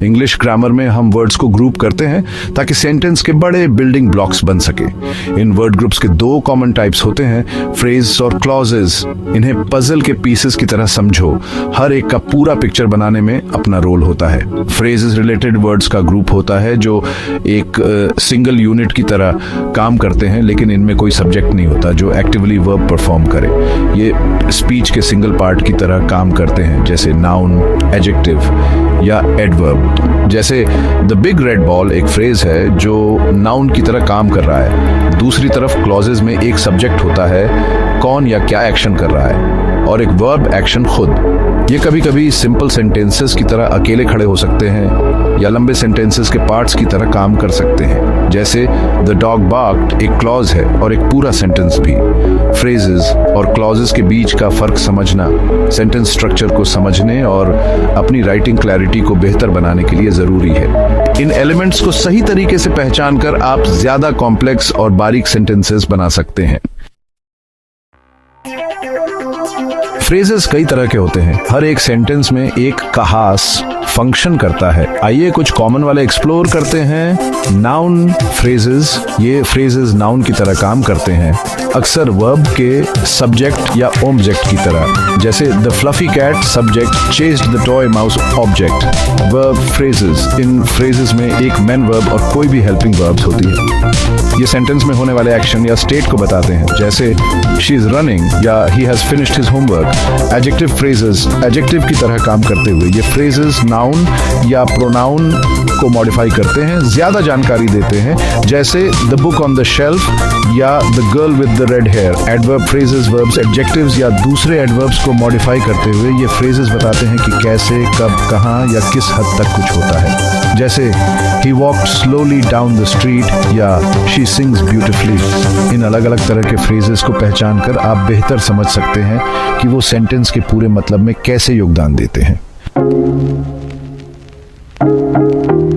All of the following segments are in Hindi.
इंग्लिश ग्रामर में हम वर्ड्स को ग्रुप करते हैं ताकि सेंटेंस के बड़े बिल्डिंग ब्लॉक्स बन सके। इन वर्ड ग्रुप्स के दो कॉमन टाइप्स होते हैं, फ्रेज और क्लॉजेस। इन्हें पजल के पीसेस की तरह समझो, हर एक का पूरा पिक्चर बनाने में अपना रोल होता है। फ्रेजेस रिलेटेड वर्ड्स का ग्रुप होता है जो एक सिंगल यूनिट की तरह काम करते हैं, लेकिन इनमें कोई सब्जेक्ट नहीं होता जो एक्टिवली वर्ब परफॉर्म करे। ये स्पीच के सिंगल पार्ट की तरह काम करते हैं, जैसे नाउन, एडजेक्टिव या एडवर्ब। जैसे द बिग रेड बॉल एक फ्रेज है जो नाउन की तरह काम कर रहा है। दूसरी तरफ क्लॉजेज में एक सब्जेक्ट होता है, कौन या क्या एक्शन कर रहा है, और एक वर्ब एक्शन खुद। ये कभी कभी सिंपल सेंटेंसेस की तरह अकेले खड़े हो सकते हैं या लंबे सेंटेंसेस के पार्ट्स की तरह काम कर सकते हैं। जैसे द डॉग बार्क्ड एक क्लॉज है और एक पूरा सेंटेंस भी। फ्रेजेस और क्लॉजेस के बीच का फर्क समझना सेंटेंस स्ट्रक्चर को समझने और अपनी राइटिंग क्लैरिटी को बेहतर बनाने के लिए जरूरी है। इन एलिमेंट्स को सही तरीके से पहचान कर आप ज्यादा कॉम्प्लेक्स और बारीक सेंटेंसेस बना सकते हैं। फ्रेजेस कई तरह के होते हैं, हर एक सेंटेंस में एक खास फंक्शन करता है। आइए कुछ कॉमन वाले एक्सप्लोर करते हैं। नाउन फ्रेजेस, ये फ्रेजेस नाउन की तरह काम करते हैं, अक्सर वर्ब के सब्जेक्ट या ऑब्जेक्ट की तरह। जैसे the fluffy cat subject chased the toy mouse object. Verb phrases, इन फ्रेजेस में एक मेन वर्ब और कोई भी हेल्पिंग वर्ब्स होती है। ये सेंटेंस में होने वाले एक्शन या स्टेट को बताते हैं, जैसे शी इज रनिंग या he has finished his homework. Adjective phrases adjective की तरह काम करते हुए ये फ्रेजेस नाउन या प्रोनाउन को मॉडिफाई करते हैं, ज्यादा जानकारी देते हैं, जैसे the book on the shelf या the girl with the red hair. Adverb phrases verbs adjectives या दूसरे एडवर्ब्स को मॉडिफाई करते हुए ये फ्रेजेस बताते हैं कि कैसे, कब, कहां या किस हद तक कुछ होता है। जैसे he walked slowly down the street या she sings beautifully। इन अलग अलग तरह के फ्रेजेस को पहचान कर आप बेहतर समझ सकते हैं कि वो सेंटेंस के पूरे मतलब में कैसे योगदान देते हैं।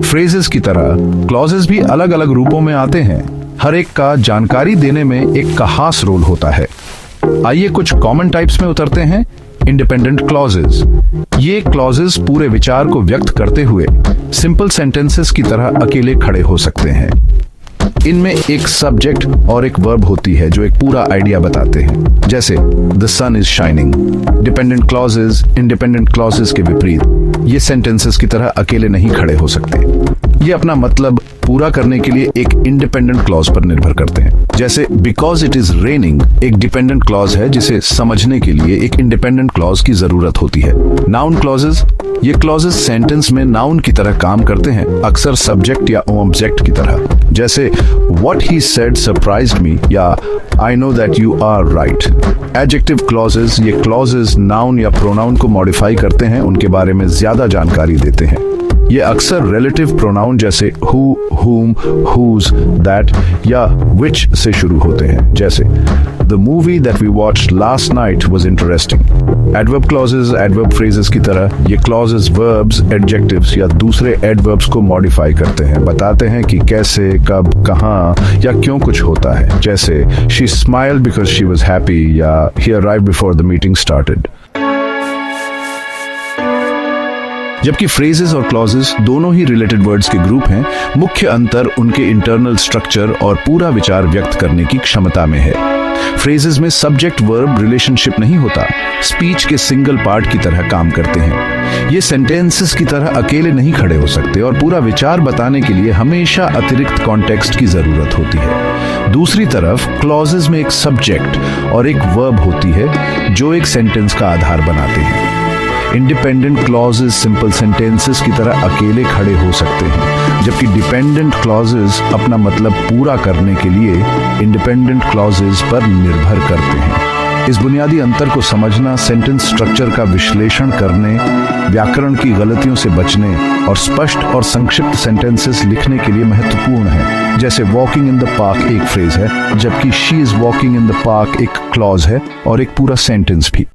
फ्रेजेस की तरह क्लॉजेस भी अलग अलग रूपों में आते हैं, हर एक का जानकारी देने में एक खास रोल होता है। आइए कुछ कॉमन टाइप्स में उतरते हैं। इंडिपेंडेंट क्लॉजेस, ये क्लॉजेस पूरे विचार को व्यक्त करते हुए सिंपल सेंटेंसेस की तरह अकेले खड़े हो सकते हैं। इनमें एक सब्जेक्ट और एक वर्ब होती है जो एक पूरा आइडिया बताते हैं, जैसे the sun is shining. Dependent clauses independent clauses के विपरीत ये सेंटेंसेस की तरह अकेले नहीं खड़े हो सकते। ये अपना मतलब पूरा करने के लिए एक इंडिपेंडेंट क्लॉज पर निर्भर करते हैं। जैसे बिकॉज इट इज रेनिंग एक डिपेंडेंट क्लॉज है जिसे समझने के लिए एक इंडिपेंडेंट क्लॉज की जरूरत होती है। नाउन क्लॉजेस, ये क्लॉजेस सेंटेंस में नाउन की तरह काम करते हैं, अक्सर सब्जेक्ट या ऑब्जेक्ट की तरह। जैसे what he said surprised me या I know that you are right। Adjective clauses, ये क्लॉजेस नाउन या प्रोनाउन को मॉडिफाई करते हैं, उनके बारे में ज्यादा जानकारी देते हैं। ये अक्सर रिलेटिव प्रोनाउन जैसे who, whom, whose, that या which से शुरू होते हैं, जैसे The movie that we watched last night was interesting। Adverb clauses adverb phrases की तरह ये क्लॉजेस वर्ब्स, एडजेक्टिव्स या दूसरे एडवर्ब्स को मॉडिफाई करते हैं, बताते हैं कि कैसे, कब, कहां या क्यों कुछ होता है। जैसे She smiled because she was happy या He arrived before the meeting started। जबकि फ्रेजेस और क्लॉजेस दोनों ही रिलेटेड वर्ड्स के ग्रुप हैं, मुख्य अंतर उनके इंटरनल स्ट्रक्चर और पूरा विचार व्यक्त करने की क्षमता में है। फ्रेजेस में सब्जेक्ट वर्ब रिलेशनशिप नहीं होता, स्पीच के सिंगल पार्ट की तरह काम करते हैं। ये सेंटेंसेस की तरह अकेले नहीं खड़े हो सकते और पूरा विचार बताने के लिए हमेशा अतिरिक्त कॉन्टेक्स्ट की जरूरत होती है। दूसरी तरफ क्लॉजेस में एक सब्जेक्ट और एक वर्ब होती है जो एक सेंटेंस का आधार बनाते हैं। इंडिपेंडेंट क्लॉजेस सिंपल सेंटेंसेस की तरह अकेले खड़े हो सकते हैं, जबकि डिपेंडेंट क्लॉजेस अपना मतलब पूरा करने के लिए इंडिपेंडेंट क्लॉजेस पर निर्भर करते हैं। इस बुनियादी अंतर को समझना सेंटेंस स्ट्रक्चर का विश्लेषण करने, व्याकरण की गलतियों से बचने और स्पष्ट और संक्षिप्त सेंटेंसेस लिखने के लिए महत्वपूर्ण है। जैसे वॉकिंग इन द पार्क एक फ्रेज है, जबकि she is walking in the park एक क्लॉज है और एक पूरा सेंटेंस भी।